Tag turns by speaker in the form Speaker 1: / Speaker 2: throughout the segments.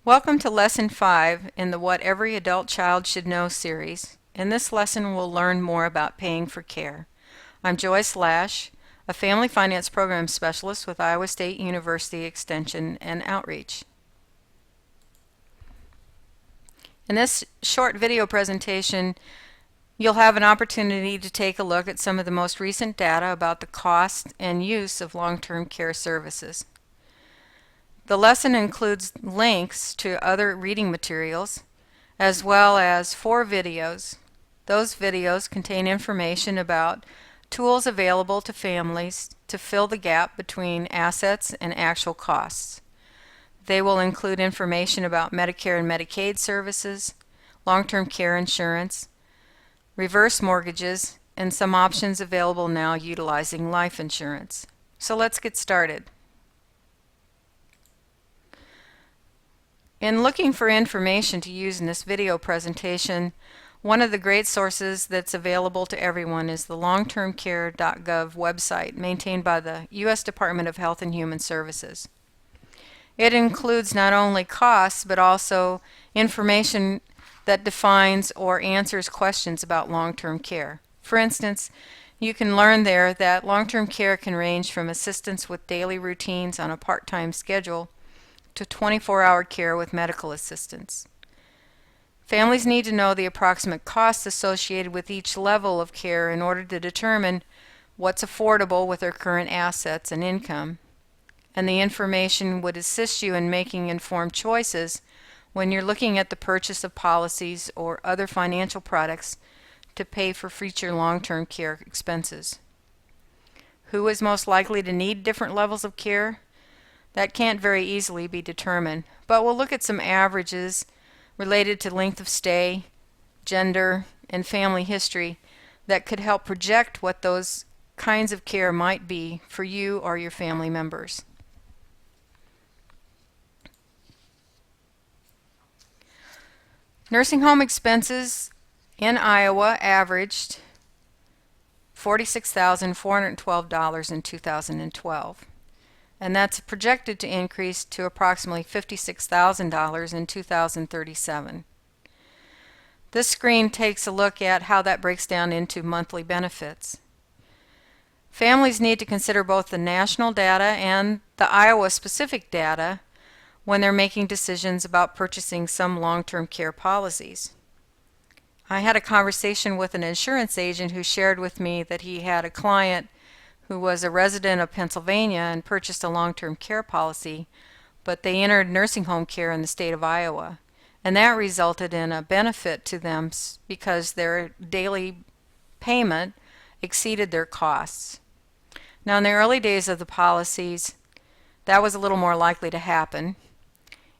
Speaker 1: Welcome to Lesson 5 in the What Every Adult Child Should Know series. In this lesson, we'll learn more about paying for care. I'm Joyce Lash, a Family Finance Program Specialist with Iowa State University Extension and Outreach. In this short video presentation, you'll have an opportunity to take a look at some of the most recent data about the cost and use of long-term care services. The lesson includes links to other reading materials, as well as 4 videos. Those videos contain information about tools available to families to fill the gap between assets and actual costs. They will include information about Medicare and Medicaid services, long-term care insurance, reverse mortgages, and some options available now utilizing life insurance. So let's get started. In looking for information to use in this video presentation, one of the great sources that's available to everyone is the longtermcare.gov website maintained by the U.S. Department of Health and Human Services. It includes not only costs but also information that defines or answers questions about long-term care. For instance, you can learn there that long-term care can range from assistance with daily routines on a part-time schedule to 24-hour care with medical assistance. Families need to know the approximate costs associated with each level of care in order to determine what's affordable with their current assets and income. And the information would assist you in making informed choices when you're looking at the purchase of policies or other financial products to pay for future long-term care expenses. Who is most likely to need different levels of care? That can't very easily be determined, but we'll look at some averages related to length of stay, gender, and family history that could help project what those kinds of care might be for you or your family members. Nursing home expenses in Iowa averaged $46,412 in 2012. And that's projected to increase to approximately $56,000 in 2037. This screen takes a look at how that breaks down into monthly benefits. Families need to consider both the national data and the Iowa-specific data when they're making decisions about purchasing some long-term care policies. I had a conversation with an insurance agent who shared with me that he had a client who was a resident of Pennsylvania and purchased a long-term care policy, but they entered nursing home care in the state of Iowa. And that resulted in a benefit to them because their daily payment exceeded their costs. Now, in the early days of the policies, that was a little more likely to happen.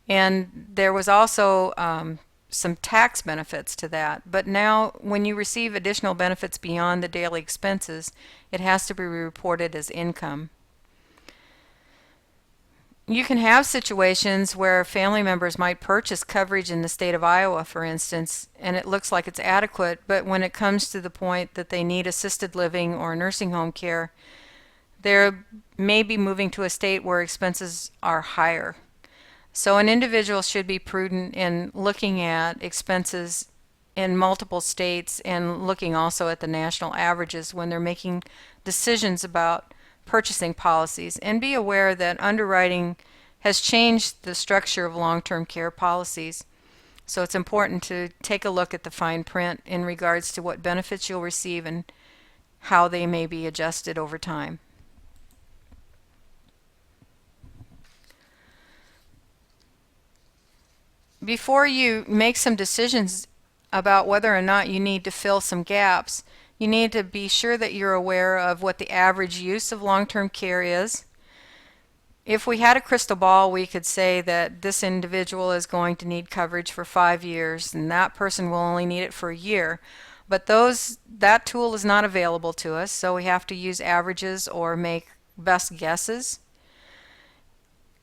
Speaker 1: And there was also some tax benefits to that. But now, when you receive additional benefits beyond the daily expenses, it has to be reported as income. You can have situations where family members might purchase coverage in the state of Iowa, for instance, and it looks like it's adequate, but when it comes to the point that they need assisted living or nursing home care, they may be moving to a state where expenses are higher. So an individual should be prudent in looking at expenses in multiple states and looking also at the national averages when they're making decisions about purchasing policies, and be aware that underwriting has changed the structure of long-term care policies. So it's important to take a look at the fine print in regards to what benefits you'll receive and how they may be adjusted over time. Before you make some decisions about whether or not you need to fill some gaps, you need to be sure that you're aware of what the average use of long-term care is. If we had a crystal ball, we could say that this individual is going to need coverage for 5 years and that person will only need it for a year. But that tool is not available to us, so we have to use averages or make best guesses.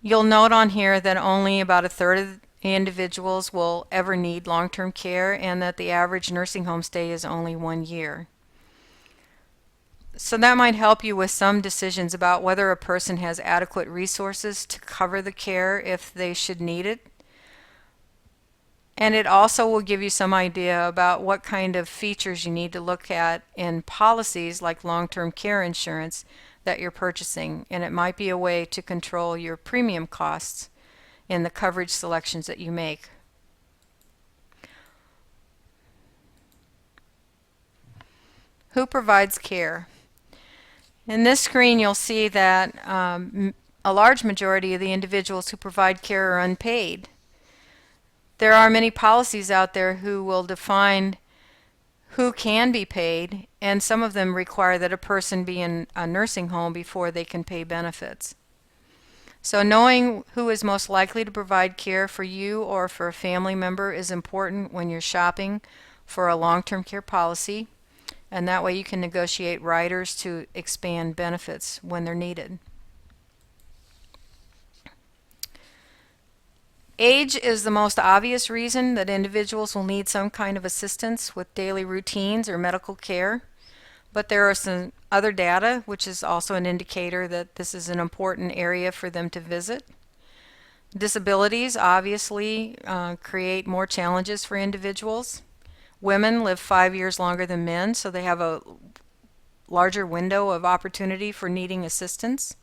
Speaker 1: You'll note on here that only about a third of individuals will ever need long-term care and that the average nursing home stay is only 1 year. So that might help you with some decisions about whether a person has adequate resources to cover the care if they should need it. And it also will give you some idea about what kind of features you need to look at in policies like long-term care insurance that you're purchasing. And it might be a way to control your premium costs in the coverage selections that you make. Who provides care? In this screen, you'll see that a large majority of the individuals who provide care are unpaid. There are many policies out there who will define who can be paid, and some of them require that a person be in a nursing home before they can pay benefits. So knowing who is most likely to provide care for you or for a family member is important when you're shopping for a long-term care policy, and that way you can negotiate riders to expand benefits when they're needed. Age is the most obvious reason that individuals will need some kind of assistance with daily routines or medical care, but there are some other data which is also an indicator that this is an important area for them to visit. Disabilities obviously create more challenges for individuals. Women live 5 years longer than men, so they have a larger window of opportunity for needing assistance.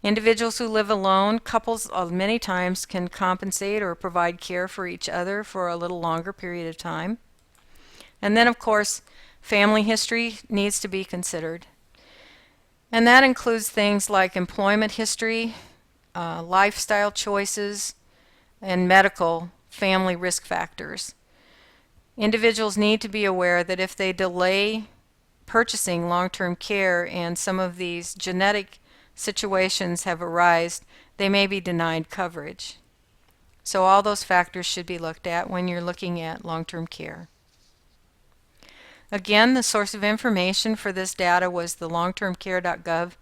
Speaker 1: Individuals who live alone, couples many times can compensate or provide care for each other for a little longer period of time. And then, of course, family history needs to be considered. And that includes things like employment history, lifestyle choices, and medical family risk factors. Individuals need to be aware that if they delay purchasing long-term care and some of these genetic situations have arisen, they may be denied coverage. So all those factors should be looked at when you're looking at long-term care. Again, the source of information for this data was the longtermcare.gov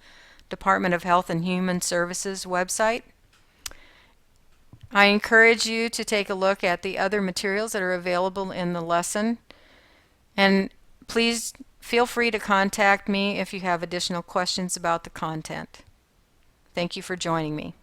Speaker 1: Department of Health and Human Services website. I encourage you to take a look at the other materials that are available in the lesson, and please feel free to contact me if you have additional questions about the content. Thank you for joining me.